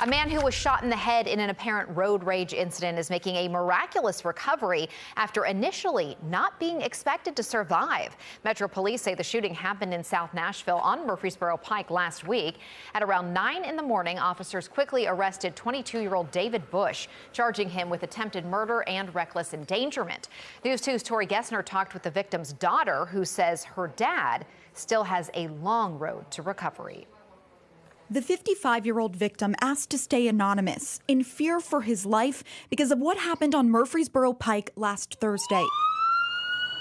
A man who was shot in the head in an apparent road rage incident is making a miraculous recovery after initially not being expected to survive. Metro Police say the shooting happened in South Nashville on Murfreesboro Pike last week. At around 9 in the morning, officers quickly arrested 22-year-old David Bush, charging him with attempted murder and reckless endangerment. News 2's Tori Gessner talked with the victim's daughter, who says her dad still has a long road to recovery. The 55-year-old victim asked to stay anonymous in fear for his life because of what happened on Murfreesboro Pike last Thursday.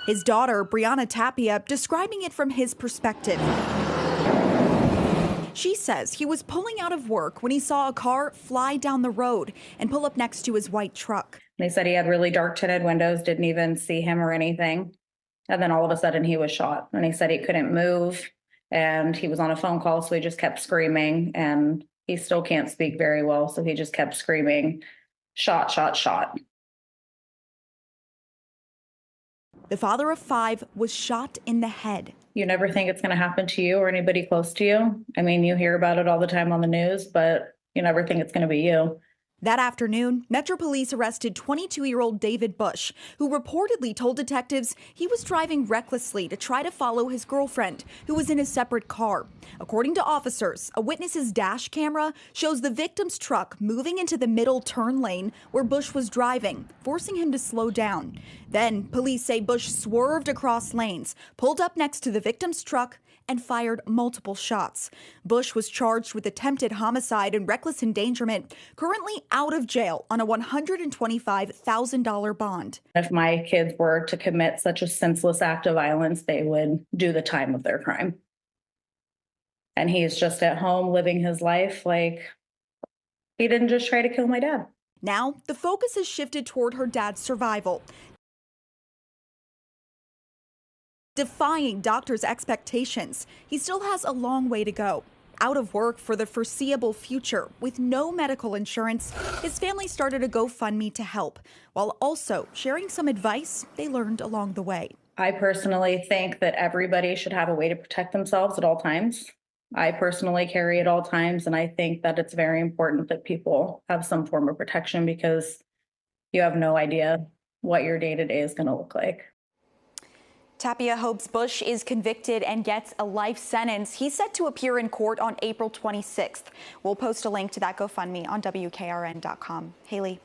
His daughter, Brianna Tapia, describing it from his perspective. She says he was pulling out of work when he saw a car fly down the road and pull up next to his white truck. They said he had really dark tinted windows, didn't even see him or anything. And then all of a sudden he was shot, and he said he couldn't move. And he was on a phone call, so he just kept screaming, and he still can't speak very well. So he just kept screaming, shot, shot, shot. The father of 5 was shot in the head. You never think it's going to happen to you or anybody close to you. I mean, you hear about it all the time on the news, but you never think it's going to be you. That afternoon, Metro Police arrested 22-year-old David Bush, who reportedly told detectives he was driving recklessly to try to follow his girlfriend, who was in a separate car. According to officers, a witness's dash camera shows the victim's truck moving into the middle turn lane where Bush was driving, forcing him to slow down. Then, police say Bush swerved across lanes, pulled up next to the victim's truck, and fired multiple shots. Bush was charged with attempted homicide and reckless endangerment, currently out of jail on a $125,000 bond. If my kids were to commit such a senseless act of violence, they would do the time of their crime. And he's just at home living his life like he didn't just try to kill my dad. Now, the focus has shifted toward her dad's survival, defying doctors' expectations. He still has a long way to go. Out of work for the foreseeable future with no medical insurance, his family started a GoFundMe to help, while also sharing some advice they learned along the way. I personally think that everybody should have a way to protect themselves at all times. I personally carry at all times, and I think that it's very important that people have some form of protection because you have no idea what your day-to-day is going to look like. Tapia hopes Bush is convicted and gets a life sentence. He's set to appear in court on April 26th. We'll post a link to that GoFundMe on WKRN.com. Haley.